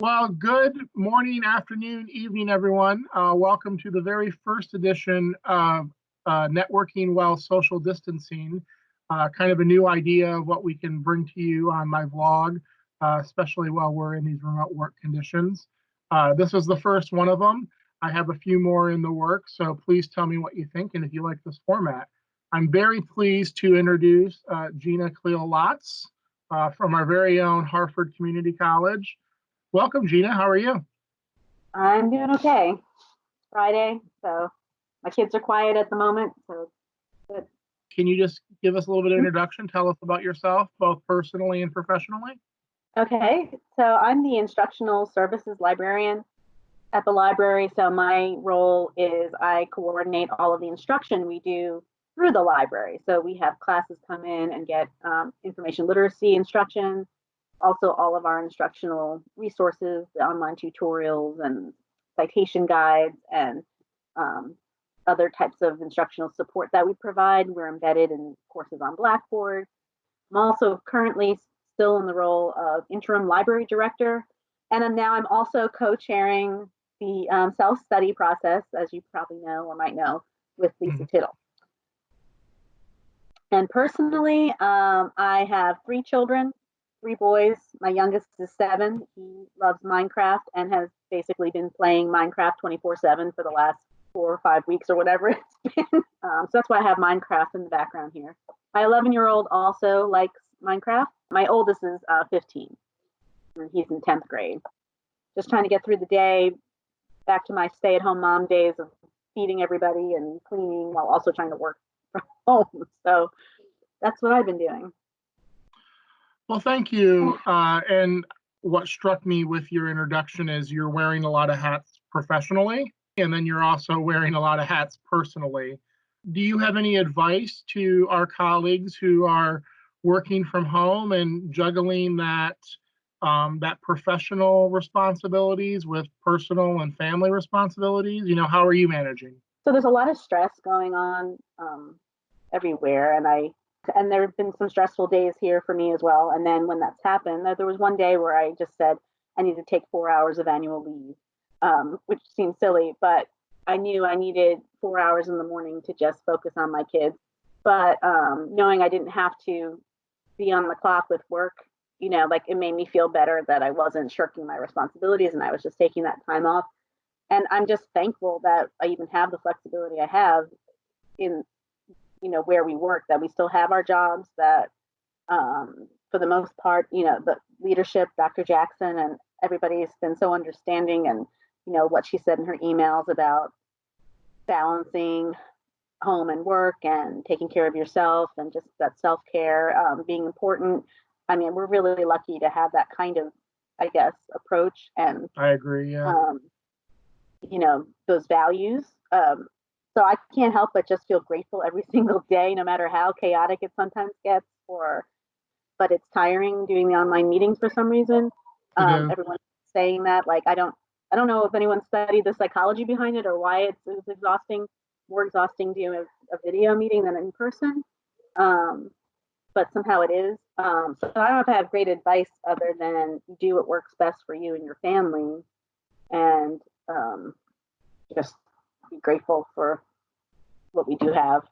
Well, good morning, afternoon, evening, everyone. Welcome to the very first edition of Networking While Social Distancing, kind of a new idea of what we can bring to you on my vlog, especially while we're in these remote work conditions. This is the first one of them. I have a few more in the works, so please tell me what you think and if you like this format. I'm very pleased to introduce Gina Colia-Lotz from our very own Hartford Community College. Welcome, Gina. How are you? I'm doing okay. Friday, so my kids are quiet at the moment, so good. Can you just give us a little bit of introduction? Tell us about yourself, both personally and professionally. Okay, so I'm the instructional services librarian at the library. So my role is I coordinate all of the instruction we do through the library. So we have classes come in and get information literacy instruction, also all of our instructional resources, the online tutorials and citation guides and other types of instructional support that we provide. We're embedded in courses on Blackboard. I'm also currently still in the role of interim library director. And I'm also co-chairing the self-study process, as you probably know or might know, with Lisa Tittle. And personally, I have 3 children. 3 boys. My youngest is 7. He loves Minecraft and has basically been playing Minecraft 24/7 for the last 4 or 5 weeks or whatever it's been. So that's why I have Minecraft in the background here. My 11-year-old also likes Minecraft. My oldest is 15, and he's in 10th grade. Just trying to get through the day, back to my stay-at-home mom days of feeding everybody and cleaning while also trying to work from home. So that's what I've been doing. Well, thank you. And what struck me with your introduction is you're wearing a lot of hats professionally, and then you're also wearing a lot of hats personally. Do you have any advice to our colleagues who are working from home and juggling that professional responsibilities with personal and family responsibilities? You know, how are you managing? So there's a lot of stress going on everywhere, and there have been some stressful days here for me as well. And then when that's happened, there was one day where I just said I need to take 4 hours of annual leave, which seems silly, but I knew I needed 4 hours in the morning to just focus on my kids. But knowing I didn't have to be on the clock with work, you know, like it made me feel better that I wasn't shirking my responsibilities and I was just taking that time off. And I'm just thankful that I even have the flexibility I have in, you know, where we work, that we still have our jobs, that for the most part, you know, the leadership, Dr. Jackson and everybody has been so understanding, and, you know, what she said in her emails about balancing home and work and taking care of yourself and just that self-care being important. I mean, we're really lucky to have that kind of, I guess, approach. And I agree, yeah. You know, those values. So I can't help but just feel grateful every single day, no matter how chaotic it sometimes gets, but it's tiring doing the online meetings for some reason. Everyone's saying that, like, I don't know if anyone studied the psychology behind it or why it's exhausting, more exhausting doing a video meeting than in person. But somehow it is. So I don't know if I have great advice other than do what works best for you and your family, and just be grateful for what we do have.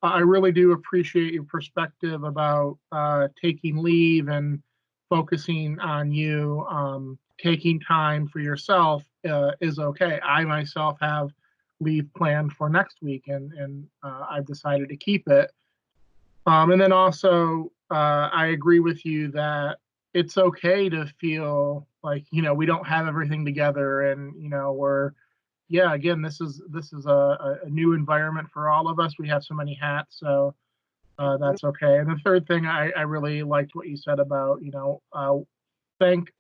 I really do appreciate your perspective about taking leave and focusing on you. Taking time for yourself is okay. I myself have leave planned for next week, and I've decided to keep it. And then also, I agree with you that it's okay to feel like, you know, we don't have everything together, and, you know, again, this is a new environment for all of us. We have so many hats, so that's okay. And the third thing, I really liked what you said about, you know, thank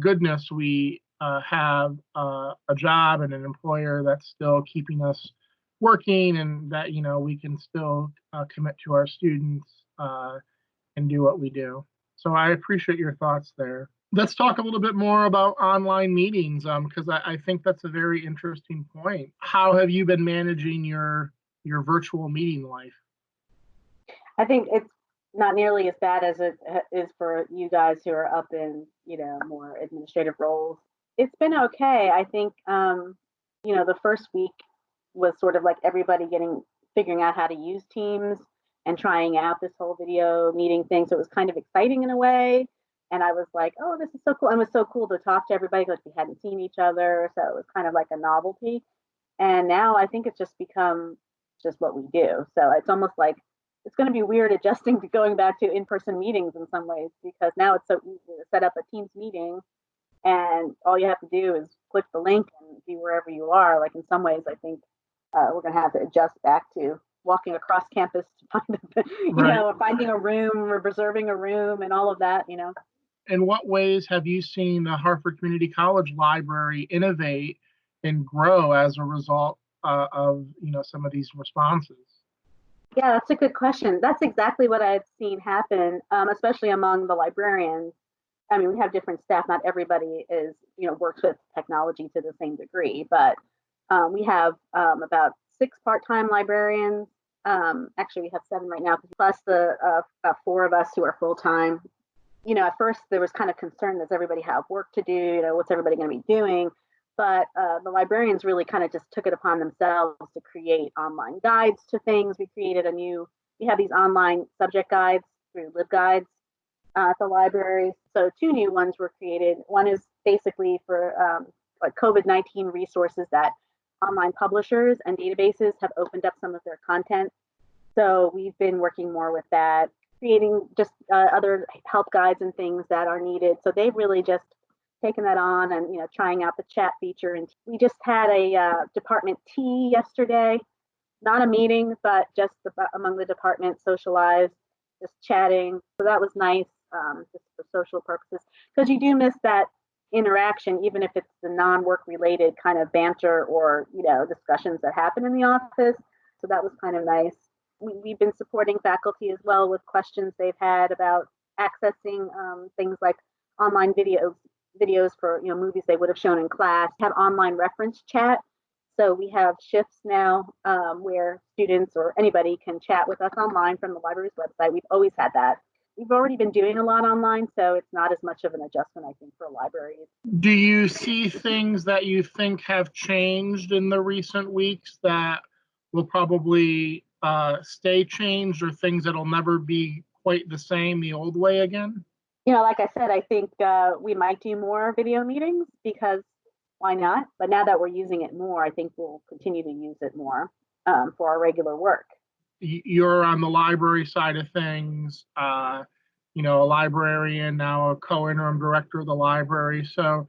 goodness we have a job and an employer that's still keeping us working, and that, you know, we can still commit to our students and do what we do. So I appreciate your thoughts there. Let's talk a little bit more about online meetings, because I think that's a very interesting point. How have you been managing your virtual meeting life? I think not nearly as bad as it is for you guys who are up in, more administrative roles. It's been okay. I think, the first week was sort of like everybody figuring out how to use Teams and trying out this whole video meeting thing. So it was kind of exciting in a way. And I was like, oh, this is so cool. And it was so cool to talk to everybody because we hadn't seen each other. So it was kind of like a novelty. And now I think it's just become just what we do. So it's almost like it's going to be weird adjusting to going back to in-person meetings in some ways, because now it's so easy to set up a Teams meeting and all you have to do is click the link and be wherever you are. Like in some ways, I think we're going to have to adjust back to walking across campus to find, Right. finding a room or reserving a room and all of that. In what ways have you seen the Hartford Community College Library innovate and grow as a result of some of these responses? Yeah, that's a good question. That's exactly what I've seen happen, especially among the librarians. I mean, we have different staff. Not everybody works with technology to the same degree, but we have about 6 part-time librarians. Actually, we have 7 right now, plus the 4 of us who are full-time. At first there was kind of concern, does everybody have work to do? What's everybody going to be doing? But the librarians really kind of just took it upon themselves to create online guides to things. We have these online subject guides through LibGuides at the library. So 2 new ones were created. One is basically for like COVID-19 resources that online publishers and databases have opened up some of their content. So we've been working more with that, creating just other help guides and things that are needed. So they've really just taken that on and trying out the chat feature. And we just had a department tea yesterday, not a meeting, but just among the department, socialized, just chatting. So that was nice, just for social purposes, because you do miss that interaction, even if it's the non-work related kind of banter or discussions that happen in the office. So that was kind of nice. We've been supporting faculty as well with questions they've had about accessing things like online videos for movies they would have shown in class. Have online reference chat. So we have shifts now where students or anybody can chat with us online from the library's website. We've always had that. We've already been doing a lot online, so it's not as much of an adjustment, I think, for libraries. Do you see things that you think have changed in the recent weeks that will probably stay changed, or things that'll never be quite the same the old way again? Like I said, I think we might do more video meetings, because why not? But now that we're using it more, I think we'll continue to use it more for our regular work. You're on the library side of things, a librarian, now a co-interim director of the library. So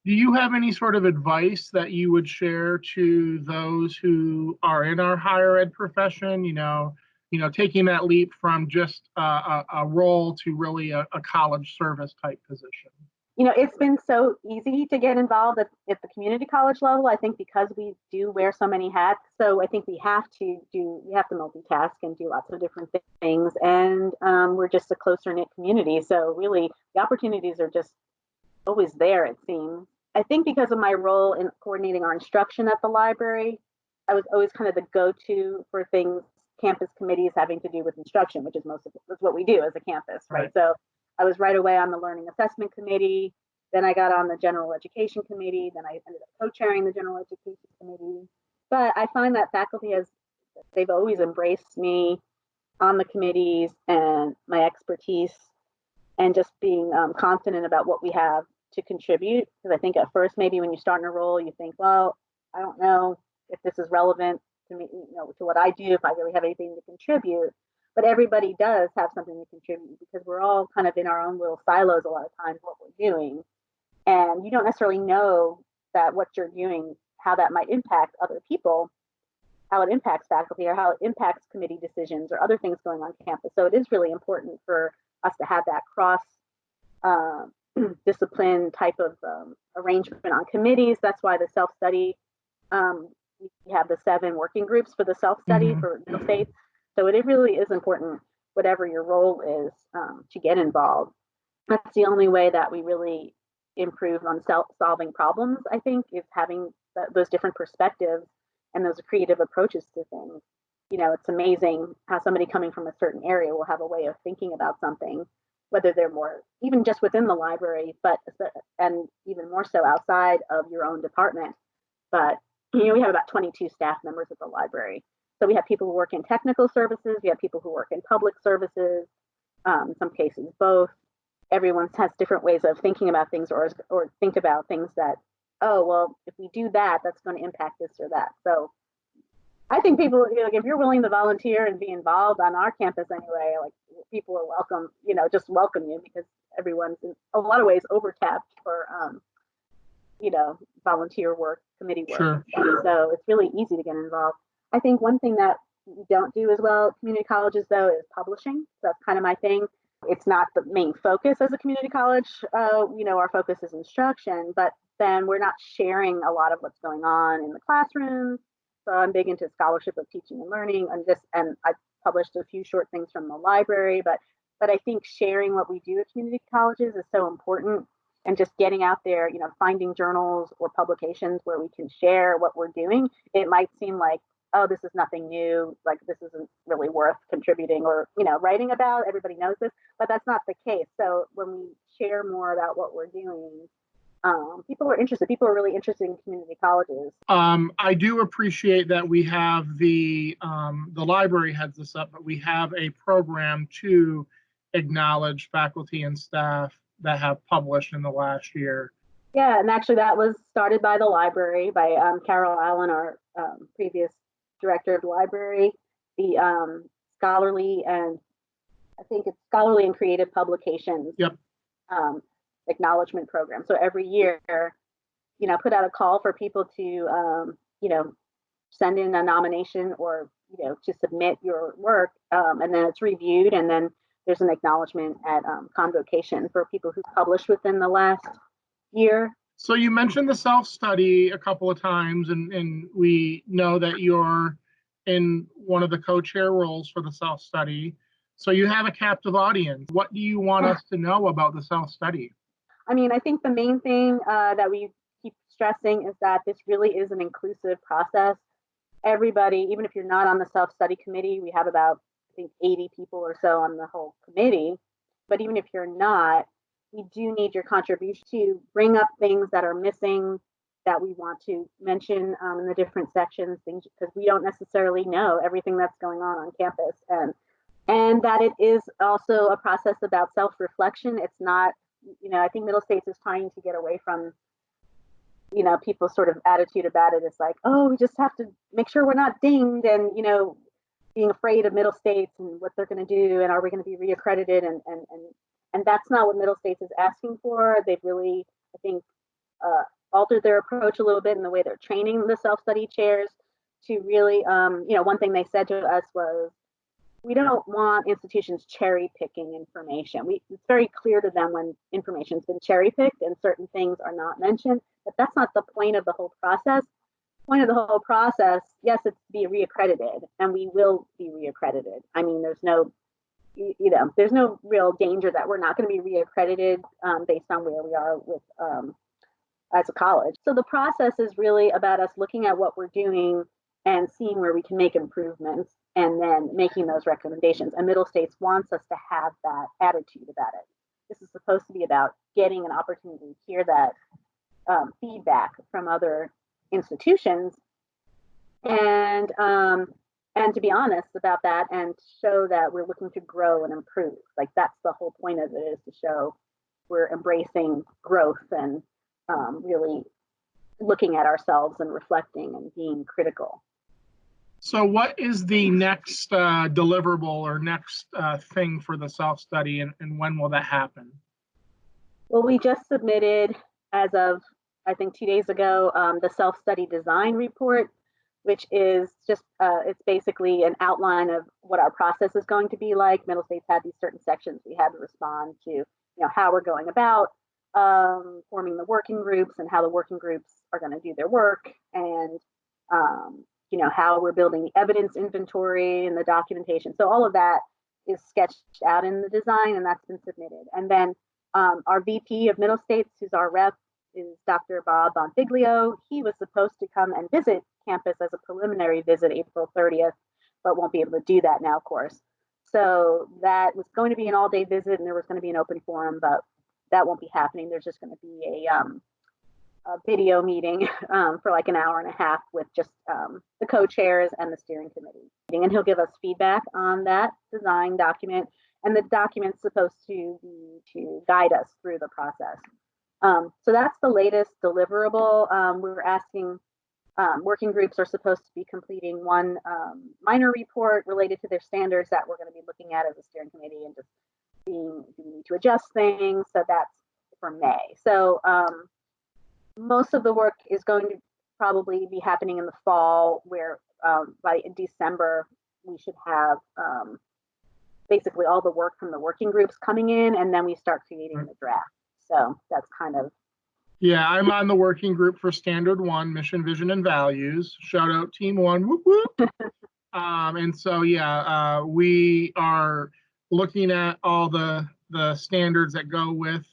do you have any sort of advice that you would share to those who are in our higher ed profession, taking that leap from just a role to really a college service type position? It's been so easy to get involved at the community college level, I think, because we do wear so many hats. So I think we have to multitask and do lots of different things. And we're just a closer knit community. So really the opportunities are just always there, it seems. I think because of my role in coordinating our instruction at the library, I was always kind of the go-to for things campus committees having to do with instruction, which is that's what we do as a campus, right? So I was right away on the learning assessment committee. Then I got on the general education committee. Then I ended up co-chairing the general education committee. But I find that faculty they've always embraced me on the committees and my expertise, and just being confident about what we have to contribute. Because I think at first, maybe when you start in a role, you think, well, I don't know if this is relevant to me, to what I do, if I really have anything to contribute. But everybody does have something to contribute, because we're all kind of in our own little silos a lot of times, what we're doing. And you don't necessarily know that what you're doing, how that might impact other people, how it impacts faculty, or how it impacts committee decisions or other things going on campus. So it is really important for us to have that cross discipline type of arrangement on committees. That's why the self-study, we have the 7 working groups for the self-study for middle states. So it really is important, whatever your role is, to get involved. That's the only way that we really improve on solving problems, I think, is having those different perspectives and those creative approaches to things. it's amazing how somebody coming from a certain area will have a way of thinking about something, whether they're more even just within the library, and even more so outside of your own department. But we have about 22 staff members at the library. So we have people who work in technical services, we have people who work in public services, in some cases both. Everyone has different ways of thinking about things, or think about things that, oh, well, if we do that, that's going to impact this or that. So I think people, if you're willing to volunteer and be involved on our campus anyway, like, people are welcome, just welcome you, because everyone's in a lot of ways overtapped for, volunteer work, committee work. Sure. So it's really easy to get involved. I think one thing that we don't do as well at community colleges, though, is publishing. So that's kind of my thing. It's not the main focus as a community college. Our focus is instruction, but then we're not sharing a lot of what's going on in the classrooms. So I'm big into scholarship of teaching and learning, and I published a few short things from the library, but I think sharing what we do at community colleges is so important, and just getting out there, finding journals or publications where we can share what we're doing. It might seem like, oh, this is nothing new, like this isn't really worth contributing or, writing about, everybody knows this, but that's not the case. So when we share more about what we're doing, people are interested. People are really interested in community colleges. I do appreciate that we have the library heads this up, but we have a program to acknowledge faculty and staff that have published in the last year. Yeah, and actually that was started by the library, by Carol Allen, our previous director of the library, the scholarly and creative publications. Yep. Acknowledgement program. So every year, put out a call for people to, send in a nomination or, to submit your work, and then it's reviewed, and then there's an acknowledgement at convocation for people who published within the last year. So you mentioned the self-study a couple of times, and we know that you're in one of the co-chair roles for the self-study. So you have a captive audience. What do you want us to know about the self-study? I think the main thing that we keep stressing is that this really is an inclusive process. Everybody, even if you're not on the self-study committee, we have about, I think, 80 people or so on the whole committee. But even if you're not, we do need your contribution to bring up things that are missing that we want to mention in the different sections, things, because we don't necessarily know everything that's going on campus. And that it is also a process about self-reflection. It's not, I think Middle States is trying to get away from, people's sort of attitude about it. It's like, oh, we just have to make sure we're not dinged, and, being afraid of Middle States and what they're going to do, and are we going to be reaccredited, and that's not what Middle States is asking for. They've really, I think, altered their approach a little bit in the way they're training the self-study chairs to really, one thing they said to us was, we don't want institutions cherry picking information. It's very clear to them when information's been cherry picked and certain things are not mentioned, but that's not the point of the whole process. The point of the whole process, yes, it's to be reaccredited, and we will be reaccredited. There's no, there's no real danger that we're not going to be reaccredited based on where we are with as a college. So the process is really about us looking at what we're doing and seeing where we can make improvements, and then making those recommendations. And Middle States wants us to have that attitude about it. This is supposed to be about getting an opportunity to hear that feedback from other institutions, and to be honest about that, and show that we're looking to grow and improve. Like, that's the whole point of it, is to show we're embracing growth and really looking at ourselves and reflecting and being critical. So what is the next deliverable or next thing for the self-study, and when will that happen? Well, we just submitted, as of, I think, 2 days ago, the self-study design report, which is just, it's basically an outline of what our process is going to be like. Middle States had these certain sections we had to respond to, how we're going about forming the working groups, and how the working groups are going to do their work, and how we're building the evidence inventory and the documentation. So all of that is sketched out in the design, and that's been submitted. And then our VP of Middle States, who's our rep, is Dr. Bob Bonfiglio. He was supposed to come and visit campus as a preliminary visit April 30th, but won't be able to do that now, of course. So that was going to be an all-day visit, and there was going to be an open forum, but that won't be happening. There's just going to be a video meeting for like an hour and a half with just the co-chairs and the steering committee. And he'll give us feedback on that design document, and the document's supposed to be to guide us through the process. So that's the latest deliverable. We're asking, working groups are supposed to be completing one minor report related to their standards that we're going to be looking at as a steering committee and just seeing if we need to adjust things. So that's for May. So most of the work is going to probably be happening in the fall, where by December we should have basically all the work from the working groups coming in, and then we start creating the draft. So that's kind of. Yeah, I'm on the working group for Standard 1, Mission, Vision, and Values. Shout out Team 1, whoop, whoop. And so, yeah, we are looking at all the standards that go with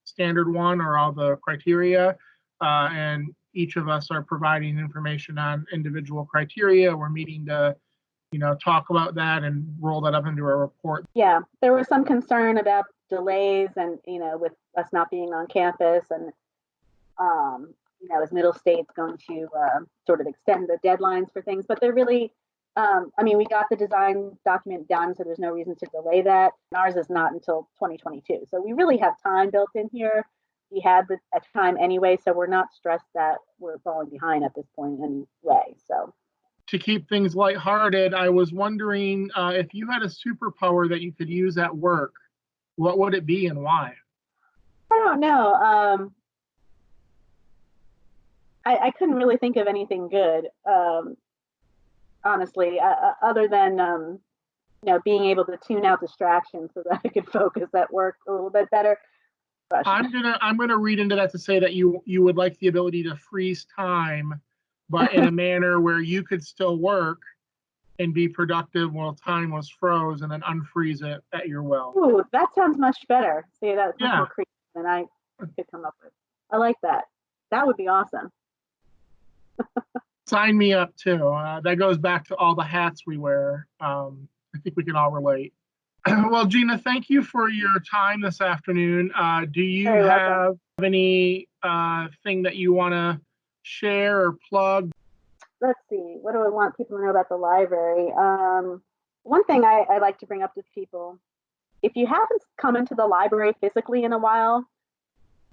Standard 1, or all the criteria, and each of us are providing information on individual criteria. We're meeting to, talk about that and roll that up into a report. Yeah, there was some concern about delays and, with us not being on campus, and, is Middle State's going to sort of extend the deadlines for things, but they're really, we got the design document done, so there's no reason to delay that. Ours is not until 2022. So we really have time built in here. We had the time anyway, so we're not stressed that we're falling behind at this point anyway. So to keep things lighthearted, I was wondering if you had a superpower that you could use at work, what would it be and why? I don't know. I couldn't really think of anything good, honestly, other than being able to tune out distractions so that I could focus at work a little bit better. I'm gonna read into that to say that you would like the ability to freeze time, but in a manner where you could still work and be productive while time was froze, and then unfreeze it at your will. Ooh, that sounds much better. See, that's much more creative than I could come up with. I like that. That would be awesome. Sign me up too. That goes back to all the hats we wear. I think we can all relate. Well, Gina, thank you for your time this afternoon. Do you have any thing that you want to share or plug? Let's see. What do I want people to know about the library? One thing I like to bring up to people, if you haven't come into the library physically in a while,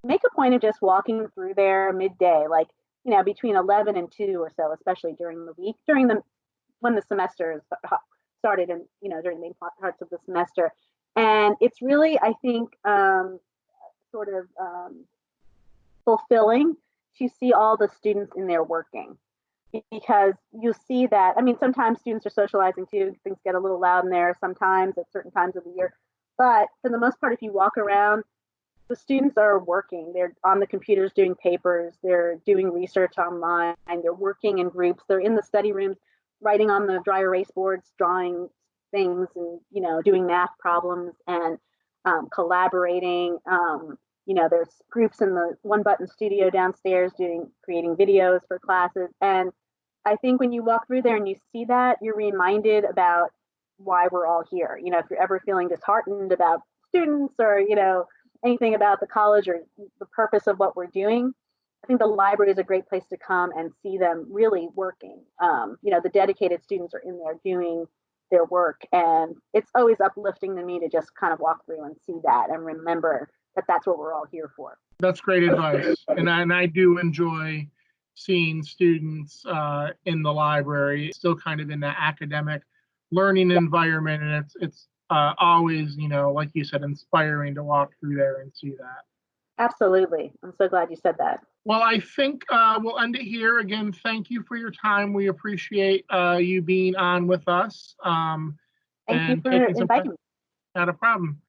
make a point of just walking through there midday, like, between 11 and 2 or so, especially during the week, when the semester started, and, during the main parts of the semester. And it's really, I think, sort of fulfilling to see all the students in there working, because you see that, sometimes students are socializing too, things get a little loud in there sometimes at certain times of the year, but for the most part, if you walk around, the students are working. They're on the computers doing papers, they're doing research online, they're working in groups, they're in the study rooms, writing on the dry erase boards, drawing things, and, doing math problems, and collaborating. There's groups in the One Button studio downstairs creating videos for classes. And I think when you walk through there and you see that, you're reminded about why we're all here. If you're ever feeling disheartened about students, or, anything about the college or the purpose of what we're doing, I think the library is a great place to come and see them really working. The dedicated students are in there doing their work, and it's always uplifting to me to just kind of walk through and see that and remember that that's what we're all here for. That's great advice. And I do enjoy seeing students in the library, still kind of in that academic learning environment. And it's always, like you said, inspiring to walk through there and see that. Absolutely. I'm so glad you said that. Well, I think we'll end it here. Again, thank you for your time. We appreciate you being on with us. Thank you for inviting me. Not a problem.